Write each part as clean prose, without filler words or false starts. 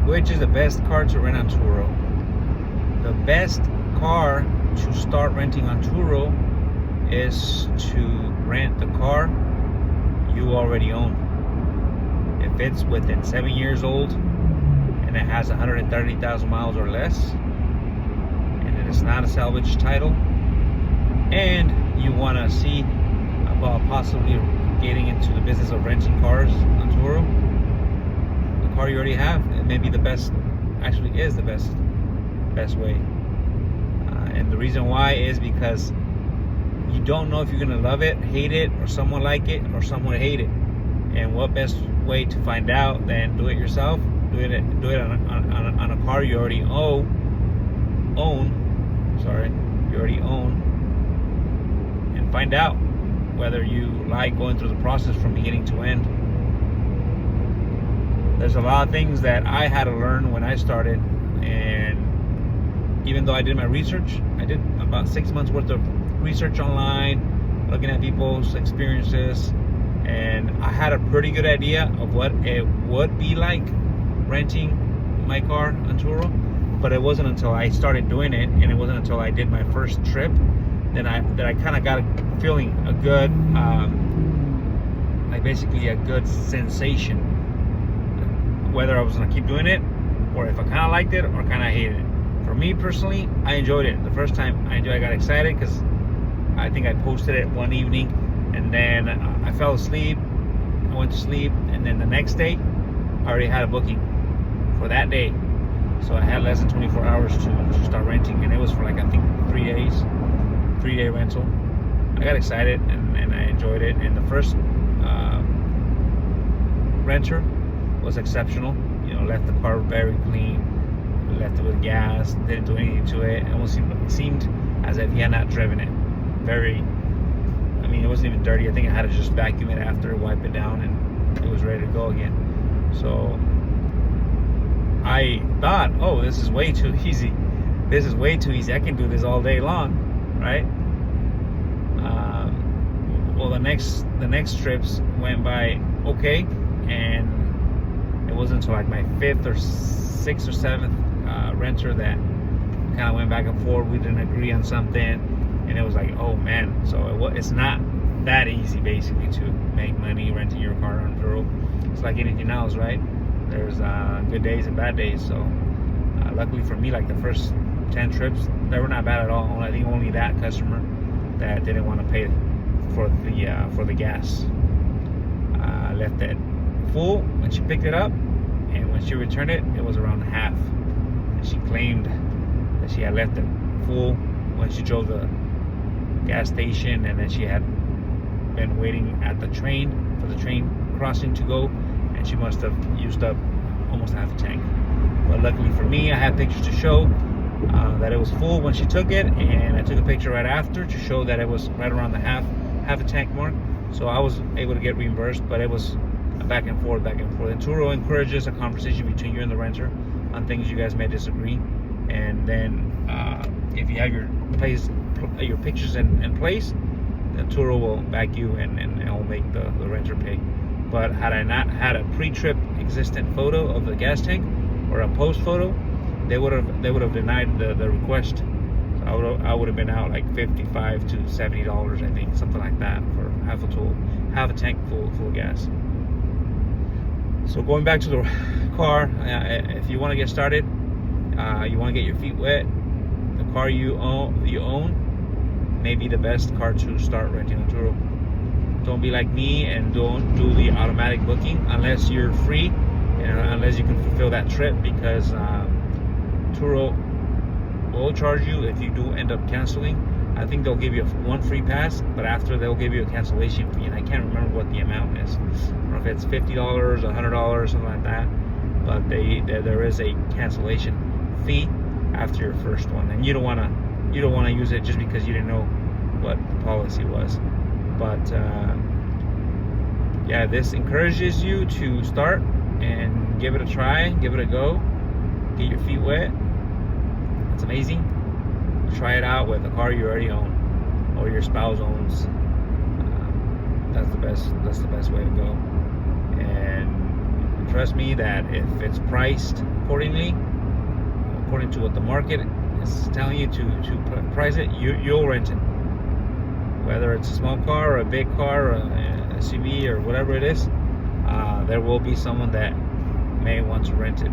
Which is the best car to rent on Turo? The best car to start renting on Turo is to rent the car you already own. If it's within 7 years old and it has 130,000 miles or less, and it is not a salvage title, and you want to see about possibly getting into the business of renting cars on Turo, the car you already have, it may be the best, actually is the best way. And the reason why is because you don't know if you're gonna love it, hate it, or someone like it, or someone hate it. And what best way to find out than do it yourself? Do it on a car you already own. You already own, and find out whether you like going through the process from beginning to end. There's a lot of things that I had to learn when I started, and even though I did my research, I did about 6 months worth of research online, looking at people's experiences, and I had a pretty good idea of what it would be like renting my car on Turo. But it wasn't until I started doing it, and it wasn't until I did my first trip, that I kind of got a feeling, a good, like basically a good sensation, whether I was gonna keep doing it, or if I kind of liked it or kind of hated it. For me personally, I enjoyed it. The first time I got excited because I think I posted it one evening, and then I fell asleep. I went to sleep, and then the next day, I already had a booking for that day. So I had less than 24 hours to start renting, and it was for like, I think, 3 days, 3-day rental. I got excited, and I enjoyed it. And the first renter was exceptional. You know, left the car very clean, left it with gas, didn't do anything to it. It almost seemed as if he had not driven it. It wasn't even dirty. I think I had to just vacuum it after, wipe it down, and it was ready to go again. So I thought, oh, this is way too easy. This is way too easy. I can do this all day long, right? Well, the next trips went by okay, and it wasn't until like my 5th or 6th or 7th renter that kind of went back and forth. We didn't agree on something, and it was like, oh man. So it's not that easy basically to make money renting your car on Turo. It's like anything else, right? There's good days and bad days. So luckily for me, like the first 10 trips, they were not bad at all. I think only that customer that didn't want to pay for the gas. Left it full when she picked it up, and when she returned it, it was around half. And she claimed that she had left it full when she drove the gas station, and then she had been waiting at the train for the train crossing to go, and she must have used up almost half a tank. But luckily for me, I had pictures to show that it was full when she took it, and I took a picture right after to show that it was right around the half a tank mark. So I was able to get reimbursed, but it was a back and forth. And Turo encourages a conversation between you and the renter on things you guys may disagree. And then if you have your pictures in place, then Turo will back you and it will make the renter pay. But had I not had a pre-trip existent photo of the gas tank or a post photo, they would have denied the request. So I would have been out like $55 to $70, I think, something like that, for half a tank full of gas. So going back to the car, if you want to get started, you want to get your feet wet, the car you own may be the best car to start renting on Turo. Don't be like me and don't do the automatic booking unless you're free and unless you can fulfill that trip, because Turo will charge you if you do end up canceling. I think they'll give you one free pass, but after they'll give you a cancellation fee, and I can't remember what the amount is. I don't know if it's $50, $100, something like that. But there is a cancellation fee after your first one, and you don't want to use it just because you didn't know what the policy was. But yeah, this encourages you to start and give it a try, give it a go, get your feet wet. It's amazing. Try it out with a car you already own or your spouse owns. That's the best way to go. And trust me that if it's priced accordingly, according to what the market is telling you to price it, you'll rent it. Whether it's a small car or a big car or an SUV or whatever it is, there will be someone that may want to rent it.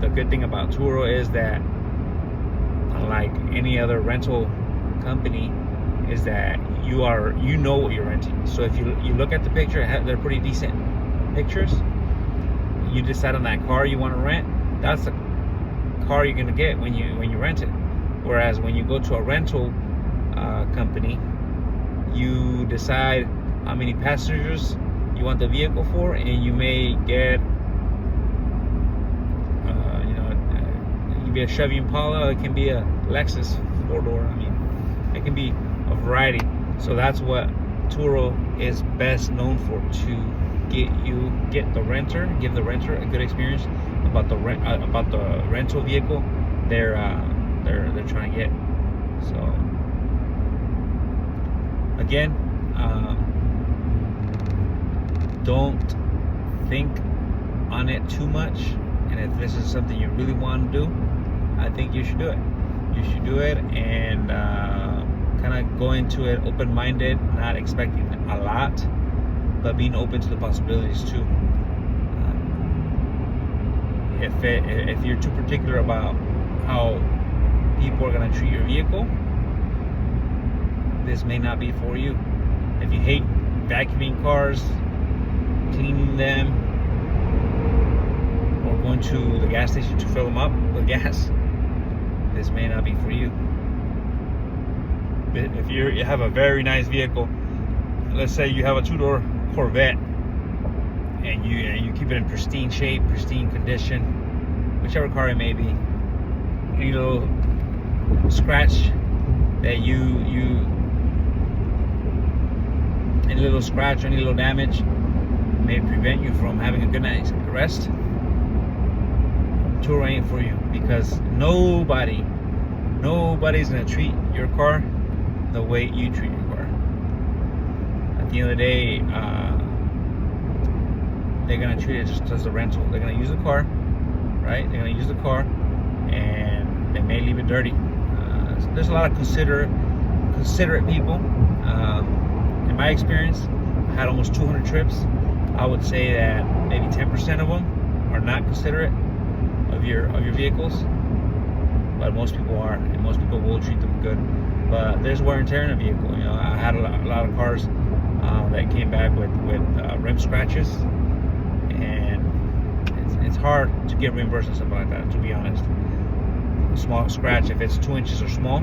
The good thing about Turo is that, unlike any other rental company, is that you know what you're renting. So if you look at the picture, they're pretty decent pictures. You decide on that car you want to rent. That's the car you're gonna get when you rent it. Whereas when you go to a rental company, you decide how many passengers you want the vehicle for, and you may get it can be a Chevy Impala, it can be a Lexus 4-door. I mean, it can be a variety. So that's what Turo is best known for, to give the renter a good experience about the rental vehicle they're trying to get. So again, don't think on it too much, and if this is something you really want to do, I think you should do it. You should do it, and kind of go into it open-minded, not expecting a lot, but being open to the possibilities too. If you're too particular about how people are going to treat your vehicle, this may not be for you. If you hate vacuuming cars, cleaning them, or going to the gas station to fill them up with gas, this may not be for you. But if you have a very nice vehicle, let's say you have a 2-door Corvette, and you keep it in pristine shape, pristine condition, whichever car it may be, any little scratch that any little scratch or any little damage may prevent you from having a good night's rest, Turo ain't for you, because nobody's gonna treat your car the way you treat your car. At the end of the day, they're gonna treat it just as a rental. They're gonna use the car, right? They're gonna use the car, and they may leave it dirty. There's a lot of considerate people. In my experience, I had almost 200 trips. I would say that maybe 10% of them are not considerate of your vehicles, but most people are, and most people will treat them good. But there's wear and tear in a vehicle. You know, I had a lot of cars that came back with rim scratches, and it's hard to get reimbursed and stuff like that, to be honest. A small scratch, if it's 2 inches or small,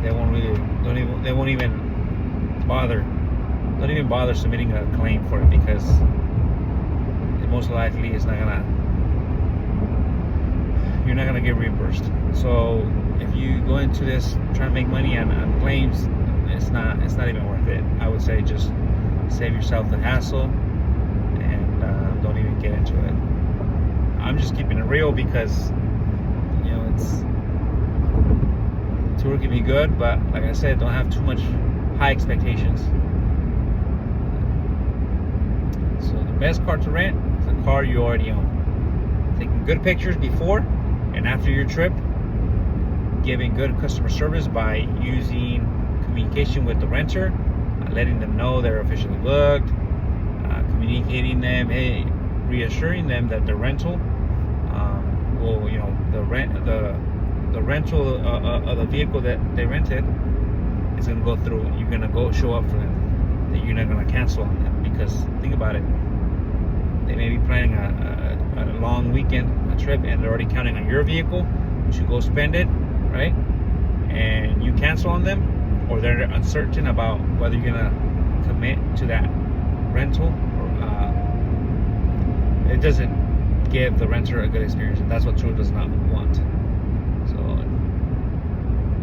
they won't even bother submitting a claim for it, because most likely you're not gonna get reimbursed. So if you go into this trying to make money on claims, it's not even worth it. I would say just save yourself the hassle, and don't even get into it. I'm just keeping it real, because it's Tour can be good, but like I said, don't have too much high expectations. So the best car to rent is a car you already own. Taking good pictures before and after your trip, giving good customer service by using communication with the renter, letting them know they're officially booked, communicating them, reassuring them that the rental will, the rental of the vehicle that they rented is going to go through. You're going to show up for them. That you're not going to cancel on them, because think about it. They may be planning a long weekend, a trip, and they're already counting on your vehicle to go spend it, right? And you cancel on them, or they're uncertain about whether you're going to commit to that rental, or it doesn't give the renter a good experience, and that's what Turo does not want. So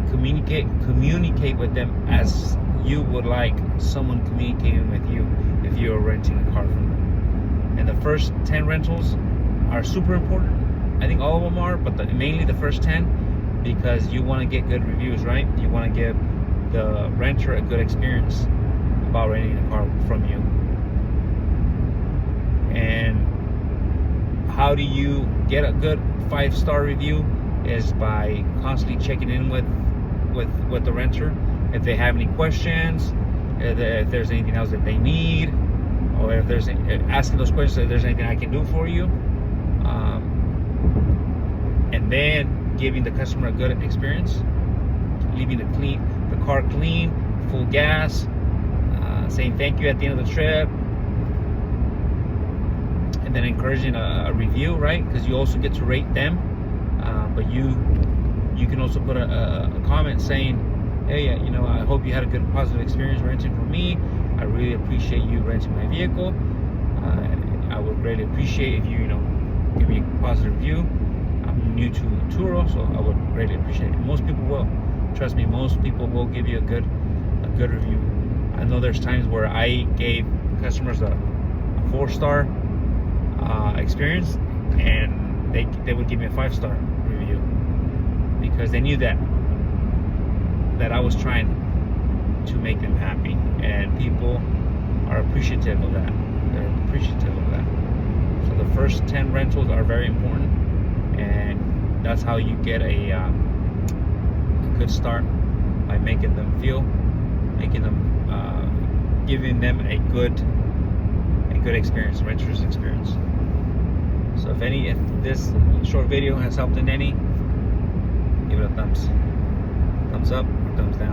communicate with them as you would like someone communicating with you if you're renting a car from them. And the first 10 rentals are super important. I think all of them are, but mainly the first 10, because you want to get good reviews, right? You want to give the renter a good experience about renting a car from you. And how do you get a good 5-star review? Is by constantly checking in with the renter. If they have any questions, if there's anything else that they need, or if there's asking those questions, if there's anything I can do for you, and then giving the customer a good experience, leaving the car clean, full gas, saying thank you at the end of the trip, and then encouraging a review, right? Because you also get to rate them, but you can also put a comment saying, hey, I hope you had a good positive experience renting from me. I really appreciate you renting my vehicle. I would greatly appreciate if you give me a positive review. I'm new to Turo, so I would greatly appreciate it. Most people will. Trust me, most people will give you a good review. I know there's times where I gave customers a 4-star experience, and they would give me a 5-star review because they knew that I was trying to make them happy, and people are appreciative of that. They're appreciative of that. So the first 10 rentals are very important, and that's how you get a good start, by making them giving them a good experience, renter's experience. So if this short video has helped in any, give it a thumbs up or thumbs down.